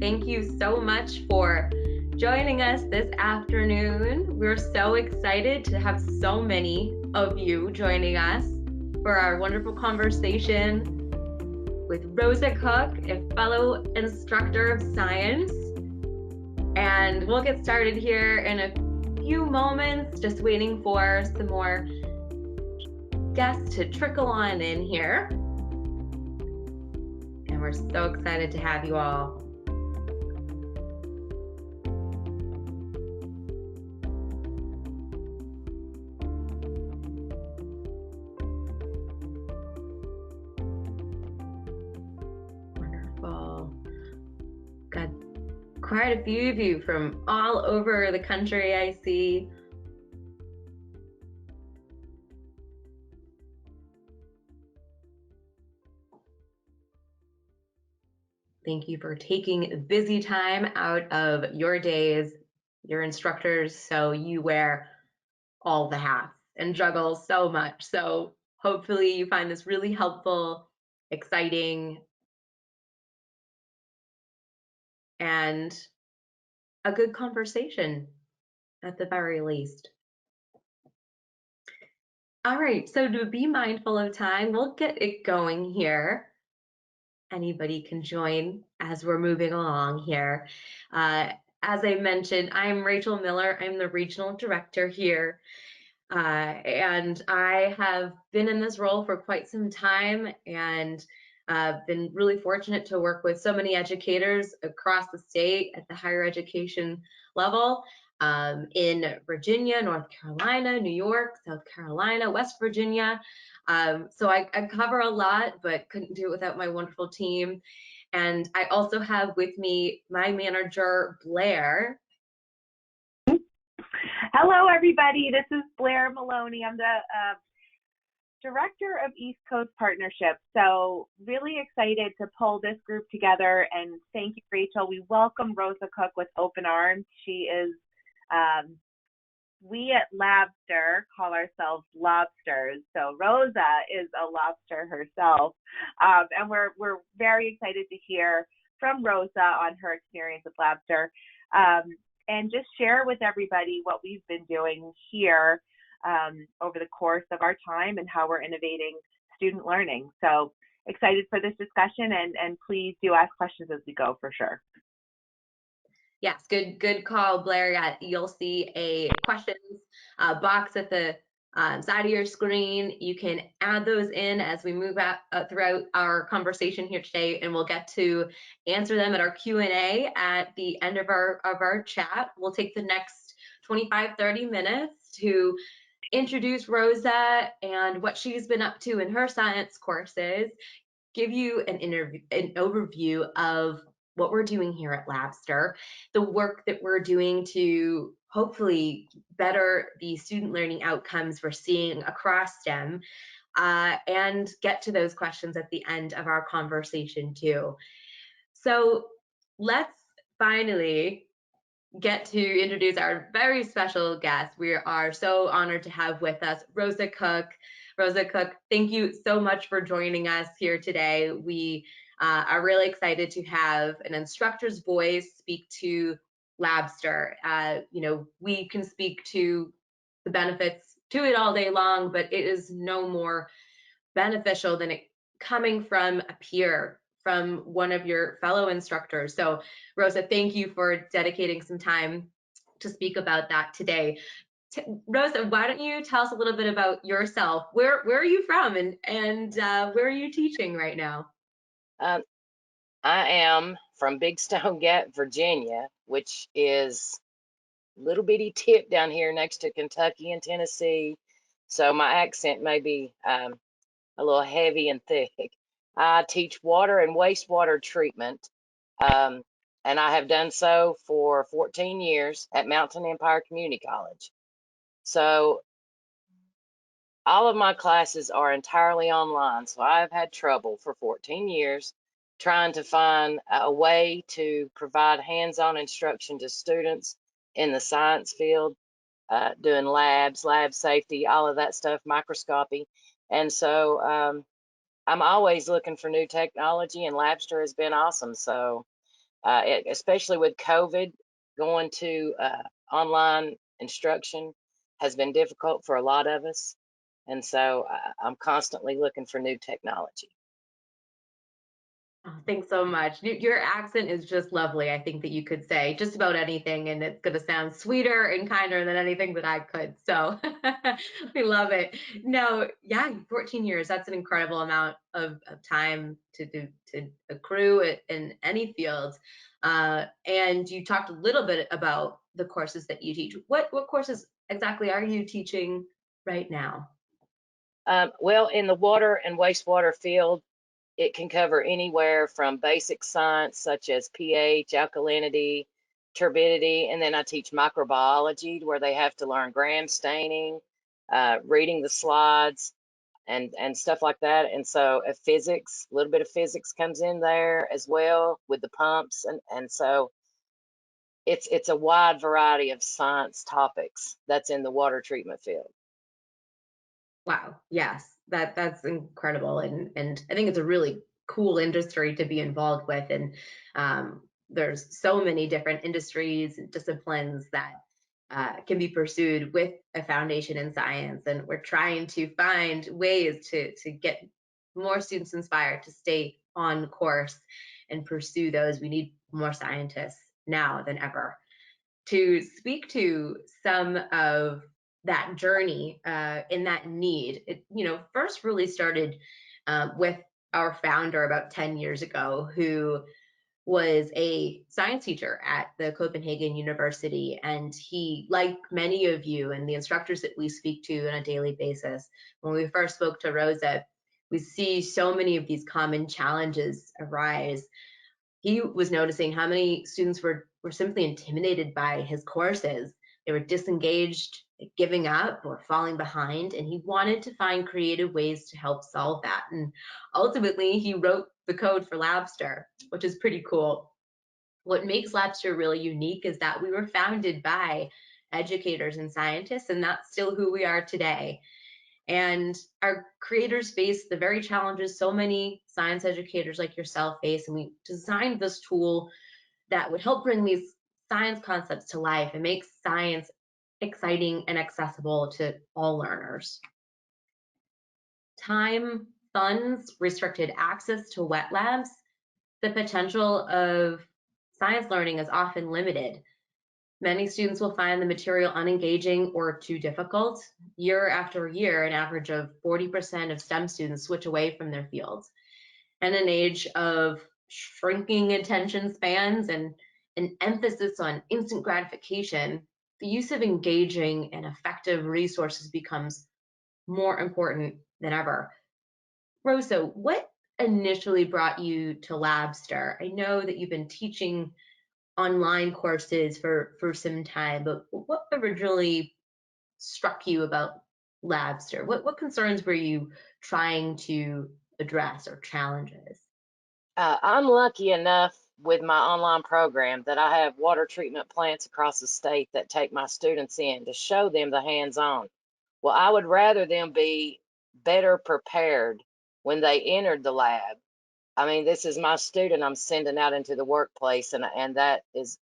thank you so much for joining us this afternoon. We're so excited to have so many of you joining us for our wonderful conversation with Rosa Cooke, a fellow instructor of science. And we'll get started here in a few moments, just waiting for some more guests to trickle on in here. And we're so excited to have you all. Wonderful. Got quite a few of you from all over the country, I see. Thank you for taking busy time out of your days. You're instructors, so you wear all the hats and juggle so much. So hopefully you find this really helpful, exciting, and a good conversation at the very least. All right, so to be mindful of time, we'll get it going here. Anybody can join as we're moving along here. As I mentioned, I'm Rachel Miller. I'm the regional director here. And I have been in this role for quite some time and been really fortunate to work with so many educators across the state at the higher education level in Virginia, North Carolina, New York, South Carolina, West Virginia. So I cover a lot, but couldn't do it without my wonderful team. And I also have with me my manager, Blair. Hello, everybody. This is Blair Maloney. I'm the Director of East Coast Partnership. So really excited to pull this group together. And thank you, Rachel. We welcome Rosa Cooke with open arms. She is, we at Labster call ourselves lobsters. So Rosa is a lobster herself. And we're very excited to hear from Rosa on her experience with Labster. And just share with everybody what we've been doing here over the course of our time and how we're innovating student learning. So excited for this discussion, and please do ask questions as we go for sure. Yes, good call, Blair. You'll see a questions box at the side of your screen. You can add those in as we move out throughout our conversation here today, and we'll get to answer them at our Q&A at the end of our chat. We'll take the next 25-30 minutes to introduce Rosa and what she's been up to in her science courses, give you an overview of what we're doing here at Labster, the work that we're doing to hopefully better the student learning outcomes we're seeing across STEM, and get to those questions at the end of our conversation too. So let's finally get to introduce our very special guest. We are so honored to have with us Rosa Cooke. Rosa Cooke, thank you so much for joining us here today. We are really excited to have an instructor's voice speak to Labster. You know, we can speak to the benefits to it all day long, but it is no more beneficial than it coming from a peer, from one of your fellow instructors. So Rosa, thank you for dedicating some time to speak about that today. Rosa, why don't you tell us a little bit about yourself? Where are you from, and where are you teaching right now? I am from Big Stone Gap, Virginia, which is a little bitty tip down here next to Kentucky and Tennessee. So my accent may be a little heavy and thick. I teach water and wastewater treatment, and I have done so for 14 years at Mountain Empire Community College. So all of my classes are entirely online, so I've had trouble for 14 years trying to find a way to provide hands-on instruction to students in the science field, doing labs, lab safety, all of that stuff, microscopy. And so I'm always looking for new technology, and Labster has been awesome. So Especially with COVID, going to online instruction has been difficult for a lot of us. And so I'm constantly looking for new technology. Oh, thanks so much. Your accent is just lovely. I think that you could say just about anything, and it's going to sound sweeter and kinder than anything that I could. So we love it. No, yeah, 14 years. That's an incredible amount of time to accrue it in any field. And you talked a little bit about the courses that you teach. What courses exactly are you teaching right now? Well, in the water and wastewater field, it can cover anywhere from basic science such as pH, alkalinity, turbidity, and then I teach microbiology where they have to learn gram staining, reading the slides, and stuff like that. And so physics, a little bit of physics comes in there as well with the pumps, and so it's a wide variety of science topics that's in the water treatment field. Wow. Yes, that's incredible, and I think it's a really cool industry to be involved with, and there's so many different industries and disciplines that can be pursued with a foundation in science, and we're trying to find ways to get more students inspired to stay on course and pursue those. We need more scientists now than ever. To speak to some of that journey and that need, it first really started with our founder about 10 years ago, who was a science teacher at the Copenhagen University. And he, like many of you and the instructors that we speak to on a daily basis, when we first spoke to Rosa, we see so many of these common challenges arise. He was noticing how many students were simply intimidated by his courses. They were disengaged, giving up, or falling behind, and he wanted to find creative ways to help solve that. And ultimately, he wrote the code for Labster, which is pretty cool. What makes Labster really unique is that we were founded by educators and scientists, and that's still who we are today. And our creators face the very challenges so many science educators like yourself face. And we designed this tool that would help bring these science concepts to life and make science exciting and accessible to all learners. Time, funds, restricted access to wet labs, the potential of science learning is often limited. Many students will find the material unengaging or too difficult. Year after year, an average of 40% of STEM students switch away from their fields. And an age of shrinking attention spans and an emphasis on instant gratification, the use of engaging and effective resources becomes more important than ever. Rosa, what initially brought you to Labster? I know that you've been teaching online courses for some time, but what originally struck you about Labster? What concerns were you trying to address or challenges? I'm lucky enough with my online program that I have water treatment plants across the state that take my students in to show them the hands-on. Well, I would rather them be better prepared when they entered the lab. I mean, this is my student I'm sending out into the workplace, and that is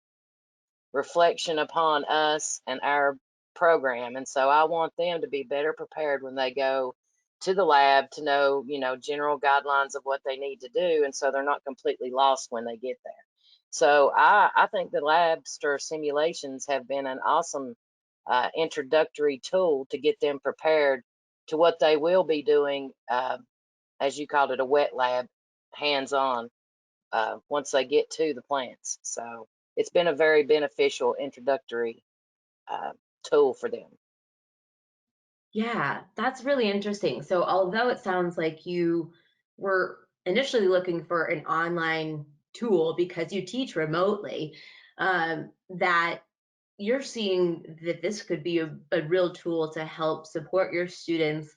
reflection upon us and our program. And so I want them to be better prepared when they go to the lab to know, general guidelines of what they need to do. And so they're not completely lost when they get there. So I think the Labster simulations have been an awesome introductory tool to get them prepared to what they will be doing, as you called it, a wet lab, hands on, once they get to the plants. So it's been a very beneficial introductory uh, tool for them. Yeah, that's really interesting. So, although it sounds like you were initially looking for an online tool because you teach remotely, that you're seeing that this could be a real tool to help support your students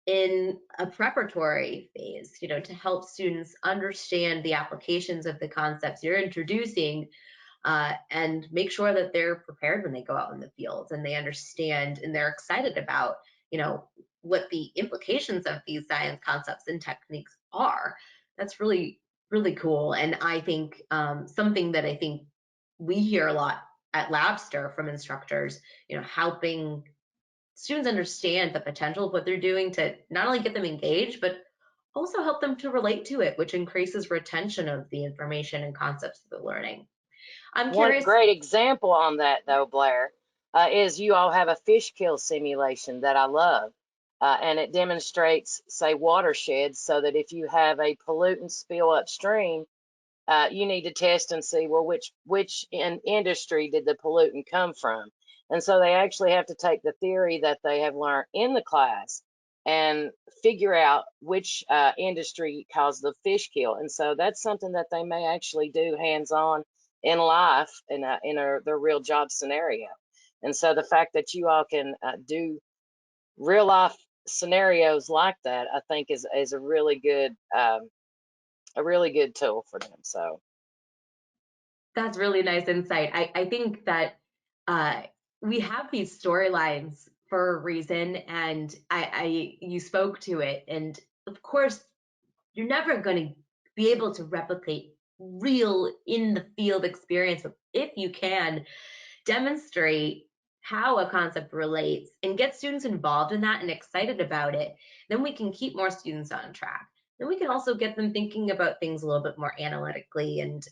in a preparatory phase, to help students understand the applications of the concepts you're introducing, and make sure that they're prepared when they go out in the fields and they understand and they're excited about, you know, what the implications of these science concepts and techniques are. That's really, really cool. And I think something that I think we hear a lot at Labster from instructors, helping students understand the potential of what they're doing to not only get them engaged, but also help them to relate to it, which increases retention of the information and concepts that they're learning. I'm One curious. great example on that, though, Blair, is you all have a fish kill simulation that I love. And it demonstrates, say, watersheds, so that if you have a pollutant spill upstream, you need to test and see, well, which industry did the pollutant come from? And so they actually have to take the theory that they have learned in the class and figure out which industry caused the fish kill. And so that's something that they may actually do hands-on in life in their real job scenario. And so the fact that you all can do real life scenarios like that, I think is a really good tool for them. So. That's really nice insight. I think that uh, we have these storylines for a reason, and you spoke to it. And of course, you're never going to be able to replicate real in the field experience, but if you can demonstrate how a concept relates and get students involved in that and excited about it, then we can keep more students on track. Then we can also get them thinking about things a little bit more analytically and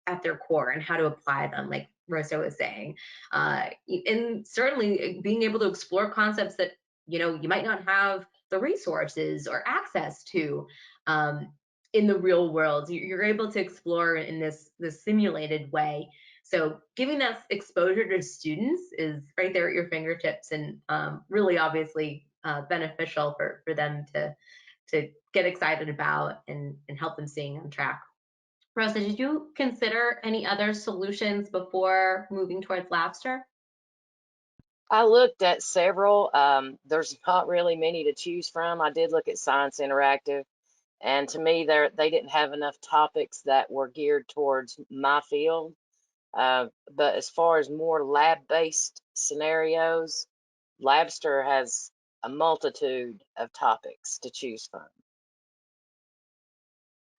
at their core and how to apply them, like Rosa was saying. And certainly being able to explore concepts that you might not have the resources or access to in the real world. You're able to explore in this simulated way, so giving that exposure to students is right there at your fingertips, and really obviously beneficial for them to get excited about and help them staying on track. Rosa, did you consider any other solutions before moving towards Labster? I looked at several. There's not really many to choose from. I did look at Science Interactive, and to me, they didn't have enough topics that were geared towards my field. But as far as more lab-based scenarios, Labster has a multitude of topics to choose from.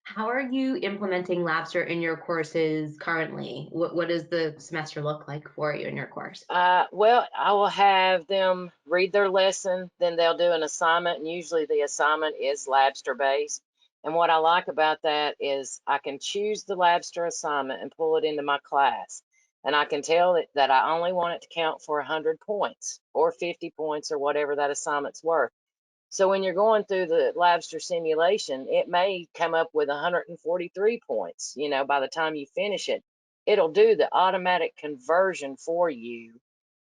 How are you implementing Labster in your courses currently? What does the semester look like for you in your course? Well, I will have them read their lesson, then they'll do an assignment, and usually the assignment is Labster based. And what I like about that is I can choose the Labster assignment and pull it into my class. And I can tell it that I only want it to count for 100 points or 50 points or whatever that assignment's worth. So when you're going through the Labster simulation, it may come up with 143 points, by the time you finish it. It'll do the automatic conversion for you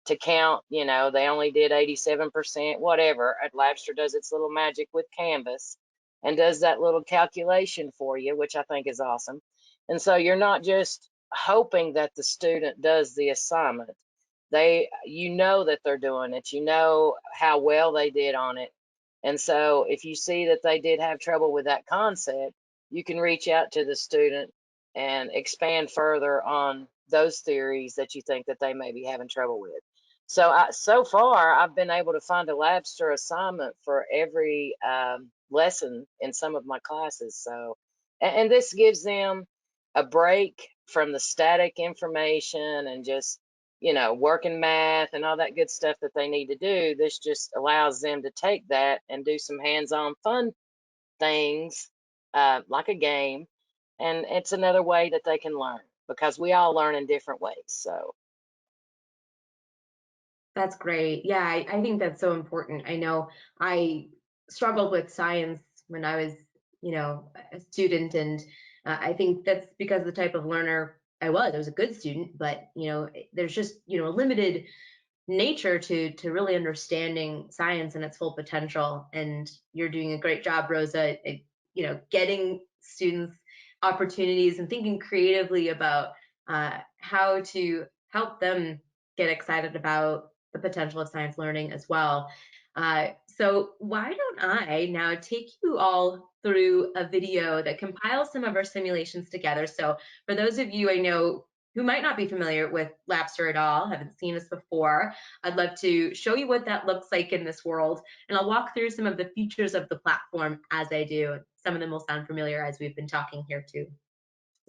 to count, they only did 87%, whatever. Labster does its little magic with Canvas and does that little calculation for you, which I think is awesome. And so you're not just hoping that the student does the assignment. You know that they're doing it, you know how well they did on it. And so if you see that they did have trouble with that concept, you can reach out to the student and expand further on those theories that you think that they may be having trouble with. So far, I've been able to find a Labster assignment for every lesson in some of my classes. So, and this gives them a break from the static information and just, working math and all that good stuff that they need to do. This just allows them to take that and do some hands-on fun things, like a game. And it's another way that they can learn because we all learn in different ways. So. That's great. Yeah, I think that's so important. I know I struggled with science when I was, a student, and I think that's because of the type of learner I was. I was a good student, but there's just a limited nature to really understanding science and its full potential. And you're doing a great job, Rosa, at, getting students opportunities and thinking creatively about how to help them get excited about the potential of science learning as well. So why don't I now take you all through a video that compiles some of our simulations together. So for those of you I know who might not be familiar with Labster at all, haven't seen us before, I'd love to show you what that looks like in this world, and I'll walk through some of the features of the platform as I do. Some of them will sound familiar as we've been talking here too.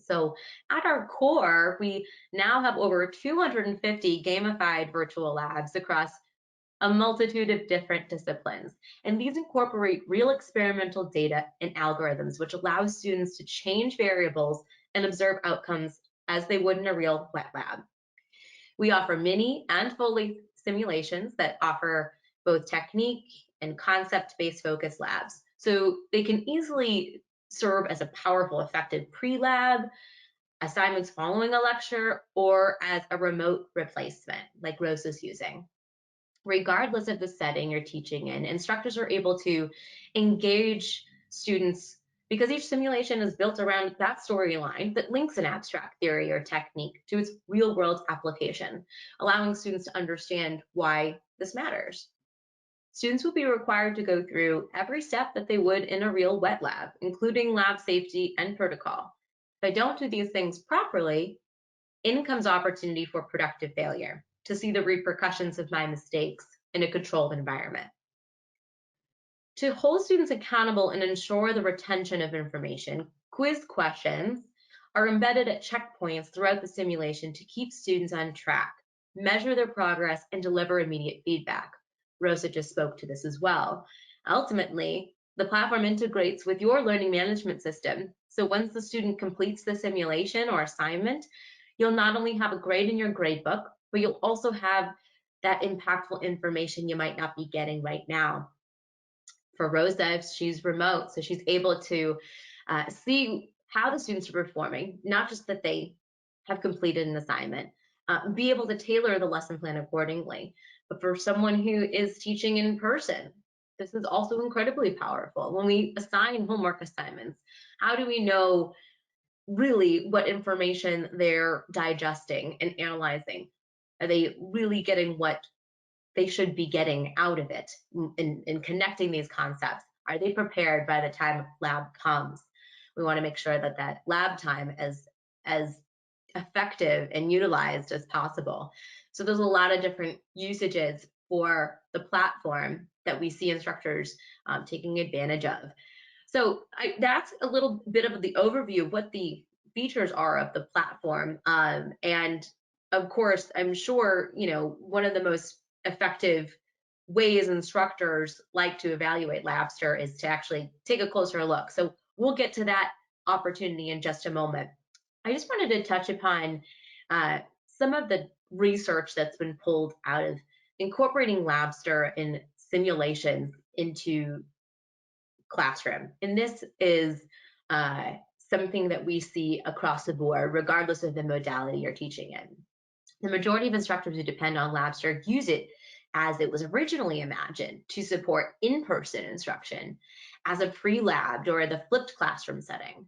So at our core, we now have over 250 gamified virtual labs across a multitude of different disciplines. And these incorporate real experimental data and algorithms, which allow students to change variables and observe outcomes as they would in a real wet lab. We offer mini and full-length simulations that offer both technique and concept-based focus labs. So they can easily serve as a powerful, effective pre-lab, assignments following a lecture, or as a remote replacement like Rosa's using. Regardless of the setting you're teaching in, instructors are able to engage students because each simulation is built around that storyline that links an abstract theory or technique to its real world application, allowing students to understand why this matters. Students will be required to go through every step that they would in a real wet lab, including lab safety and protocol. If I don't do these things properly, in comes opportunity for productive failure, to see the repercussions of my mistakes in a controlled environment. To hold students accountable and ensure the retention of information, quiz questions are embedded at checkpoints throughout the simulation to keep students on track, measure their progress, and deliver immediate feedback. Rosa just spoke to this as well. Ultimately, the platform integrates with your learning management system. So once the student completes the simulation or assignment, you'll not only have a grade in your gradebook, but you'll also have that impactful information you might not be getting right now. For Rosa, she's remote, so she's able to see how the students are performing, not just that they have completed an assignment, be able to tailor the lesson plan accordingly. But for someone who is teaching in person, this is also incredibly powerful. When we assign homework assignments, how do we know really what information they're digesting and analyzing? Are they really getting what they should be getting out of it in connecting these concepts? Are they prepared by the time lab comes? We want to make sure that that lab time is as effective and utilized as possible. So there's a lot of different usages for the platform that we see instructors taking advantage of. So that's a little bit of the overview of what the features are of the platform. And of course, I'm sure, one of the most effective ways instructors like to evaluate Labster is to actually take a closer look. So we'll get to that opportunity in just a moment. I just wanted to touch upon some of the research that's been pulled out of incorporating Labster in simulations into classroom. And this is something that we see across the board, regardless of the modality you're teaching in. The majority of instructors who depend on Labster use it as it was originally imagined to support in-person instruction as a pre-lab or the flipped classroom setting.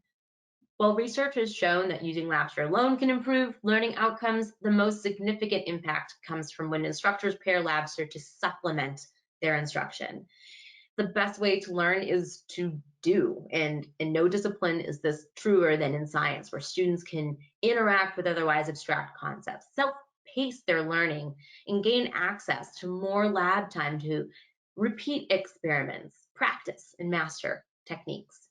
While research has shown that using Labster alone can improve learning outcomes, the most significant impact comes from when instructors pair Labster to supplement their instruction. The best way to learn is to do, and in no discipline is this truer than in science, where students can interact with otherwise abstract concepts, self-pace their learning, and gain access to more lab time to repeat experiments, practice, and master techniques.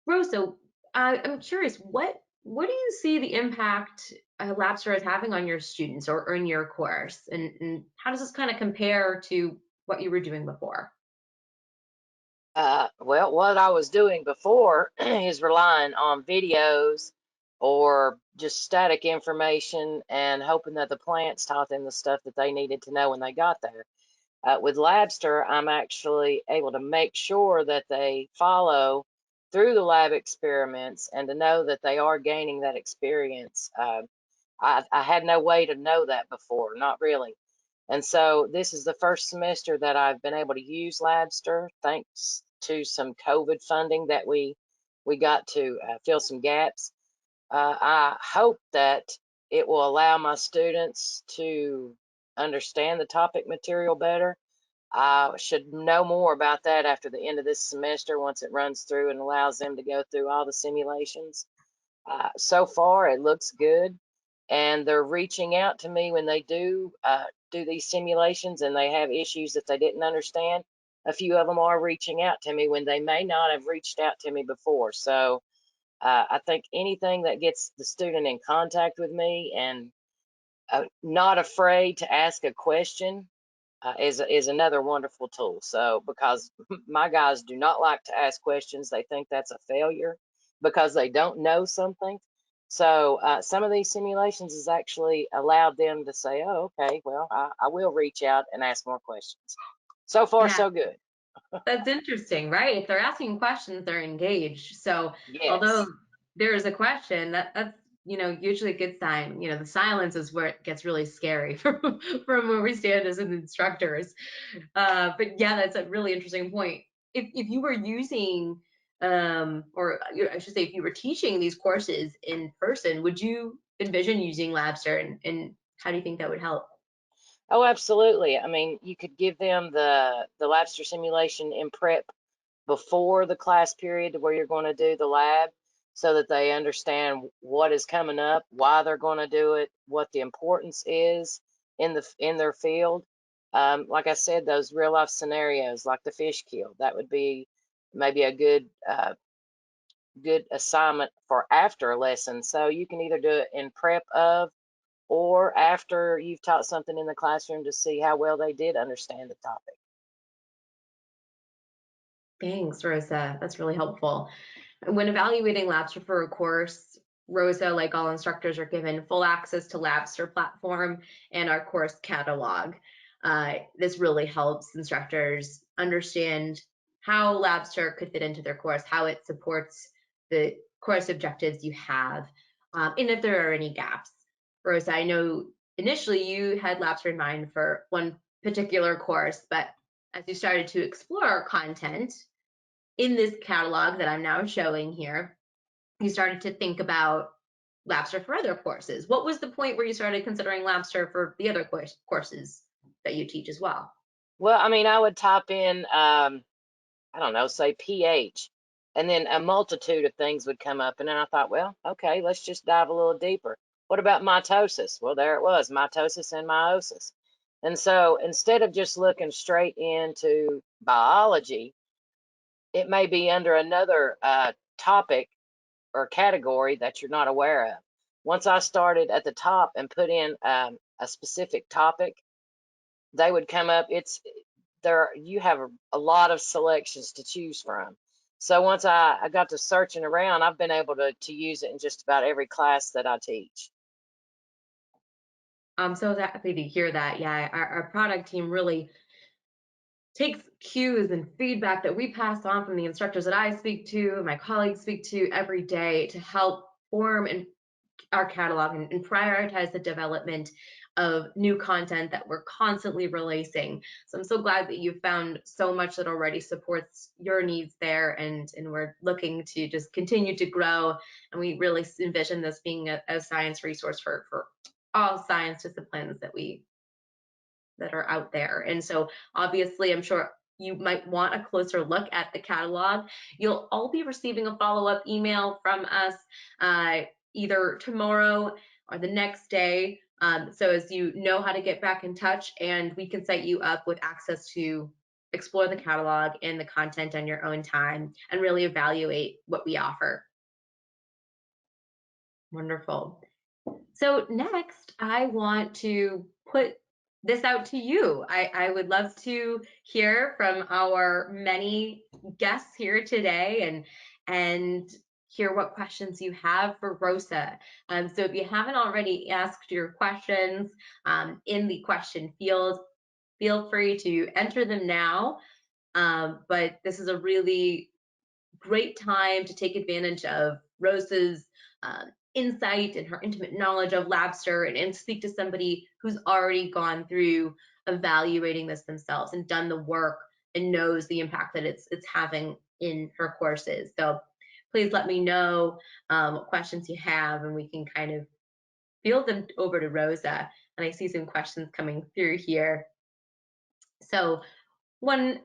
Rosa, I'm curious, what do you see the impact Labster is having on your students or in your course, and how does this kind of compare to what you were doing before? Well, what I was doing before is relying on videos or just static information and hoping that the plants taught them the stuff that they needed to know when they got there. With Labster, I'm actually able to make sure that they follow through the lab experiments and to know that they are gaining that experience. I had no way to know that before, not really. And so this is the first semester that I've been able to use Labster, thanks to some COVID funding that we got to fill some gaps. I hope that it will allow my students to understand the topic material better. I should know more about that after the end of this semester once it runs through and allows them to go through all the simulations. So far, it looks good. and they're reaching out to me when they do these simulations and they have issues that they didn't understand. A few of them are reaching out to me when they may not have reached out to me before. So I think anything that gets the student in contact with me and not afraid to ask a question is another wonderful tool. So because my guys do not like to ask questions, they think that's a failure because they don't know something. So some of these simulations has actually allowed them to say, "Oh, okay, well, I will reach out and ask more questions." So far, Yeah, so good. that's interesting, right? If they're asking questions, they're engaged. So although Yes. there is a question, that's usually a good sign. The silence is where it gets really scary from where we stand as instructors. But yeah, that's a really interesting point. If you were using or I should say, if you were teaching these courses in person, would you envision using Labster, and how do you think that would help? Oh, absolutely. I mean, you could give them the Labster simulation in prep before the class period where you're going to do the lab so that they understand what is coming up, why they're going to do it, what the importance is in their field. Like I said, those real life scenarios like the fish kill, that would be maybe a good assignment for after a lesson. So you can either do it in prep of or after you've taught something in the classroom to see how well they did understand the topic. Thanks, Rosa. That's really helpful. When evaluating Labster for a course, Rosa, like all instructors, are given full access to Labster platform and our course catalog. This really helps instructors understand how Labster could fit into their course, how it supports the course objectives you have, and if there are any gaps. Rosa, I know initially you had Labster in mind for one particular course, but as you started to explore content in this catalog that I'm now showing here, you started to think about Labster for other courses. What was the point where you started considering Labster for the other courses that you teach as well? Well, I mean, I would type in I don't know, say pH. And then a multitude of things would come up. And then I thought, well, okay, let's just dive a little deeper. What about mitosis? Well, there it was, mitosis and meiosis. And so instead of just looking straight into biology, it may be under another topic or category that you're not aware of. Once I started at the top and put in a specific topic, they would come up. It's there. You have a lot of selections to choose from. So once I got to searching around, I've been able to use it in just about every class that I teach. I'm so happy to hear that. Yeah, our product team really takes cues and feedback that we pass on from the instructors that I speak to, my colleagues speak to every day to help form and our catalog and prioritize the development of new content that we're constantly releasing. So I'm so glad that you found so much that already supports your needs there, and we're looking to just continue to grow. And we really envision this being a science resource for all science disciplines that are out there. And so obviously, I'm sure you might want a closer look at the catalog. You'll all be receiving a follow-up email from us either tomorrow or the next day. So as you know how to get back in touch, and we can set you up with access to explore the catalog and the content on your own time and really evaluate what we offer. Wonderful. So next, I want to put this out to you. I would love to hear from our many guests here today and hear what questions you have for Rosa. So if you haven't already asked your questions in the question field, feel free to enter them now. But this is a really great time to take advantage of Rosa's insight and her intimate knowledge of Labster, and speak to somebody who's already gone through evaluating this themselves and done the work and knows the impact that it's having in her courses. So please let me know what questions you have, and we can kind of field them over to Rosa. And I see some questions coming through here. So one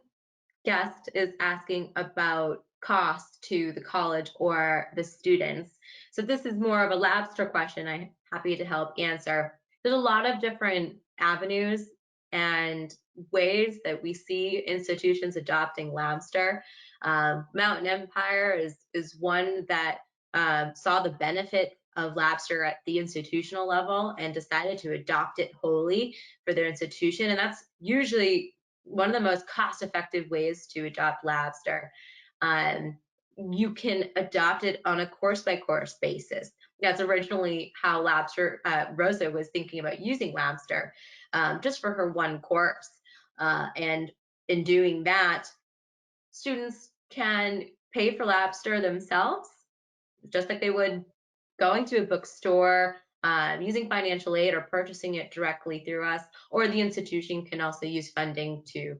guest is asking about cost to the college or the students. So this is more of a Labster question I happy to help answer. There's a lot of different avenues and ways that we see institutions adopting Labster. Mountain Empire is one that saw the benefit of Labster at the institutional level and decided to adopt it wholly for their institution. And that's usually one of the most cost-effective ways to adopt Labster. You can adopt it on a course-by-course basis. That's originally how Rosa was thinking about using Labster, just for her one course. And in doing that, students can pay for Labster themselves, just like they would going to a bookstore, using financial aid, or purchasing it directly through us, or the institution can also use funding to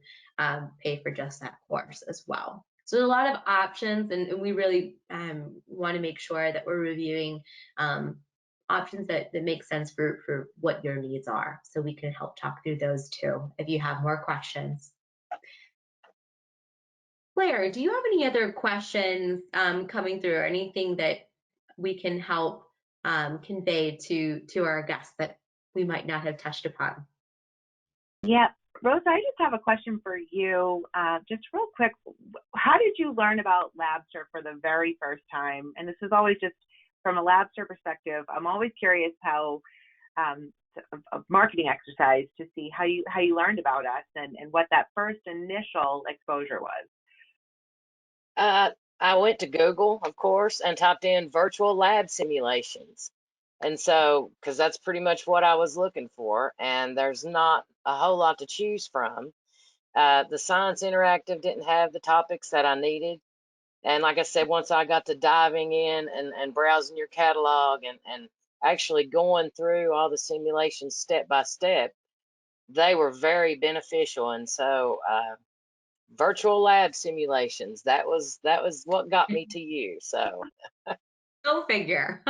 pay for just that course as well. So there's a lot of options, and we really want to make sure that we're reviewing options that make sense for what your needs are. So we can help talk through those too if you have more questions. Blair, do you have any other questions coming through, or anything that we can help convey to our guests that we might not have touched upon? Yeah, Rosa, I just have a question for you. Just real quick, how did you learn about Labster for the very first time? And this is always just from a Labster perspective. I'm always curious how a marketing exercise to see how you learned about us and what that first initial exposure was. I went to Google, of course, and typed in virtual lab simulations. And so, because that's pretty much what I was looking for, and there's not a whole lot to choose from. The Science Interactive didn't have the topics that I needed. And like I said, once I got to diving in and browsing your catalog and actually going through all the simulations step by step, they were very beneficial. And so, virtual lab simulations, that was what got me to you. So Go figure.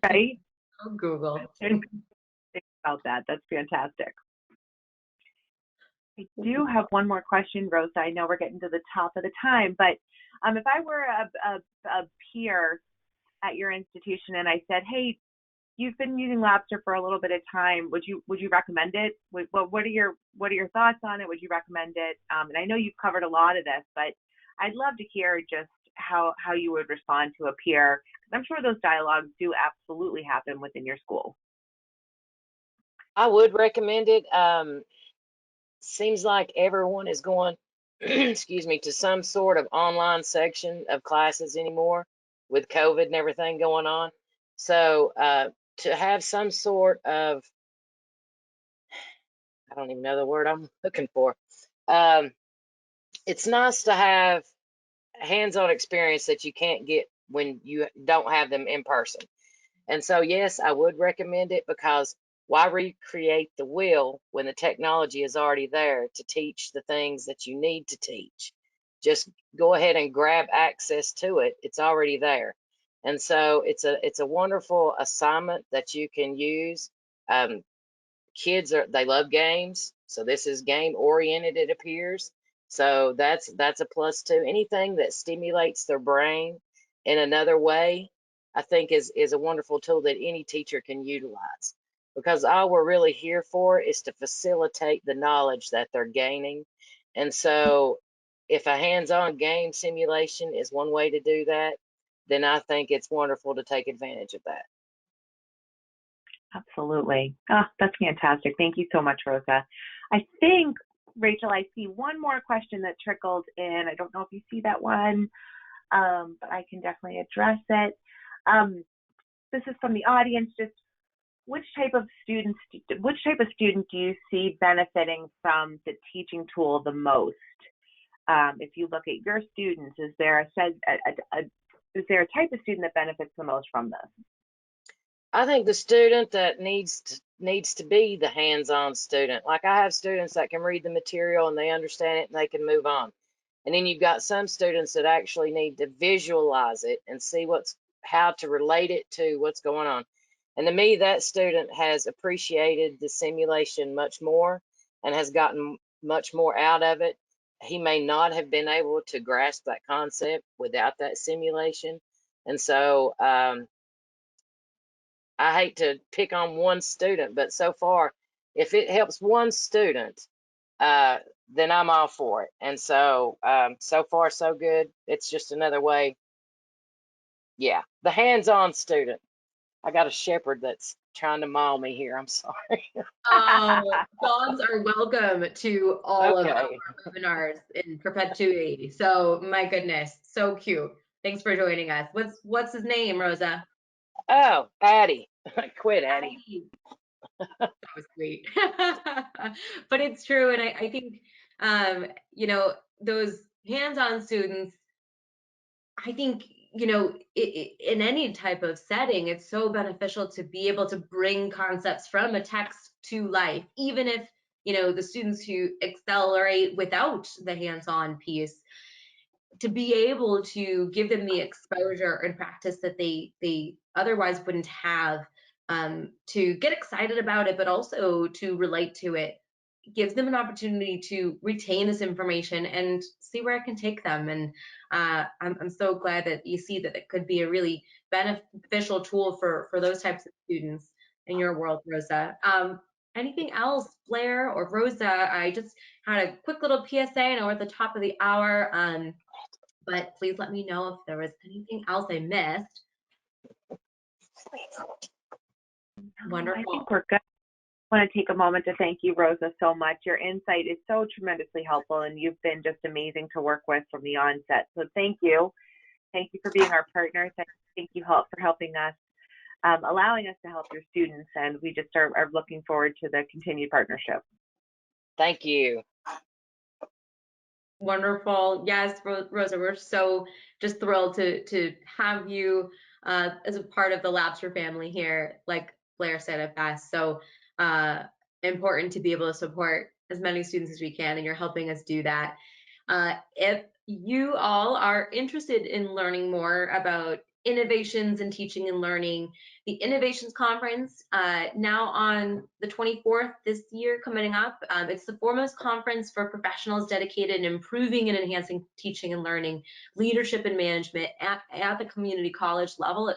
Right? Oh, Google. There's think about that. That's fantastic. I do have one more question, Rosa. I know we're getting to the top of the time, but if I were a peer at your institution and I said, "Hey, you've been using Labster for a little bit of time. Would you recommend it? What are your thoughts on it? Would you recommend it?" And I know you've covered a lot of this, but I'd love to hear just how you would respond to a peer, because I'm sure those dialogues do absolutely happen within your school. I would recommend it. Seems like everyone is going, excuse me, to some sort of online section of classes anymore with COVID and everything going on. So to have some sort of, I don't even know the word I'm looking for. Um, it's nice to have hands-on experience that you can't get when you don't have them in person. And so, yes, I would recommend it, because why recreate the wheel when the technology is already there to teach the things that you need to teach? Just go ahead and grab access to it. It's already there. And so it's a wonderful assignment that you can use. Um, Kids they love games, so this is game oriented, it appears. So that's a plus too. Anything that stimulates their brain in another way, I think is a wonderful tool that any teacher can utilize, because all we're really here for is to facilitate the knowledge that they're gaining. And so if a hands-on game simulation is one way to do that, then I think it's wonderful to take advantage of that. Absolutely. Oh, that's fantastic. Thank you so much, Rosa. I think, Rachel, I see one more question that trickled in. I don't know if you see that one, but I can definitely address it. This is from the audience. Just which type of student do you see benefiting from the teaching tool the most? If you look at your students, is there a type of student that benefits the most from this? I think the student that needs to be the hands-on student. Like, I have students that can read the material and they understand it and they can move on. And then you've got some students that actually need to visualize it and see how to relate it to what's going on. And to me, that student has appreciated the simulation much more and has gotten much more out of it. He may not have been able to grasp that concept without that simulation. And so, I hate to pick on one student, but so far, if it helps one student, uh, then I'm all for it. And so, so far, so good. It's just another way. Yeah, the hands-on student. I got a shepherd that's trying to maul me here. I'm sorry. Dogs are welcome to all of our Okay. webinars in perpetuity. So my goodness, so cute. Thanks for joining us. What's his name, Rosa? Oh, Addie. Quit, Addie. Addie. That was sweet. But it's true, and I think you know, those hands-on students, I think, you know, in any type of setting, it's so beneficial to be able to bring concepts from a text to life, even if, you know, the students who accelerate without the hands-on piece, to be able to give them the exposure and practice that they otherwise wouldn't have, to get excited about it, but also to relate to it, gives them an opportunity to retain this information and see where it can take them. And I'm so glad that you see that it could be a really beneficial tool for those types of students in your world, Rosa. Anything else, Blair or Rosa? I just had a quick little PSA. I know we're at the top of the hour, but please let me know if there was anything else I missed. I think Wonderful. we're good. I want to take a moment to thank you, Rosa, so much. Your insight is so tremendously helpful, and you've been just amazing to work with from the onset. So thank you. Thank you for being our partner. Thank you for helping us, allowing us to help your students, and we just are looking forward to the continued partnership. Thank you. Wonderful. Yes, Rosa, we're so just thrilled to have you as a part of the Labster family here. Like Blair said it best, so uh, important to be able to support as many students as we can, and you're helping us do that. If you all are interested in learning more about innovations in teaching and learning, the Innovations Conference, now on the 24th this year coming up, it's the foremost conference for professionals dedicated in improving and enhancing teaching and learning, leadership and management at the community college level,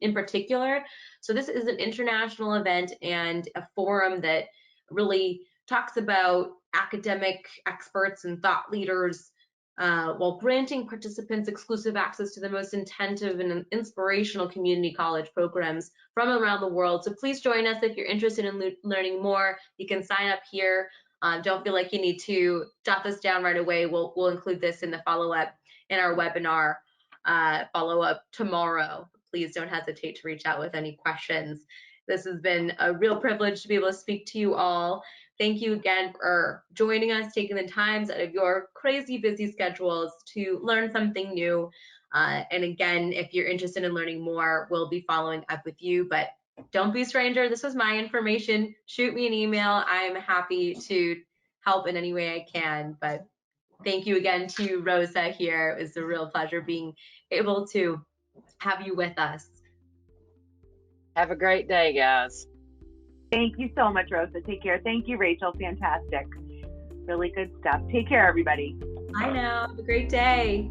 in particular. So this is an international event and a forum that really talks about academic experts and thought leaders, while granting participants exclusive access to the most attentive and inspirational community college programs from around the world. So please join us if you're interested in learning more. You can sign up here. Don't feel like you need to jot this down right away. We'll include this in the follow-up in our webinar follow-up tomorrow. Please don't hesitate to reach out with any questions. This has been a real privilege to be able to speak to you all. Thank you again for joining us, taking the times out of your crazy busy schedules to learn something new. And again, if you're interested in learning more, we'll be following up with you. But don't be a stranger. This was my information. Shoot me an email. I'm happy to help in any way I can. But thank you again to Rosa here. It was a real pleasure being able to have you with us. Have a great day, guys. Thank you so much, Rosa. Take care. Thank you, Rachel. Fantastic. Really good stuff. Take care, everybody. Bye now. Have a great day.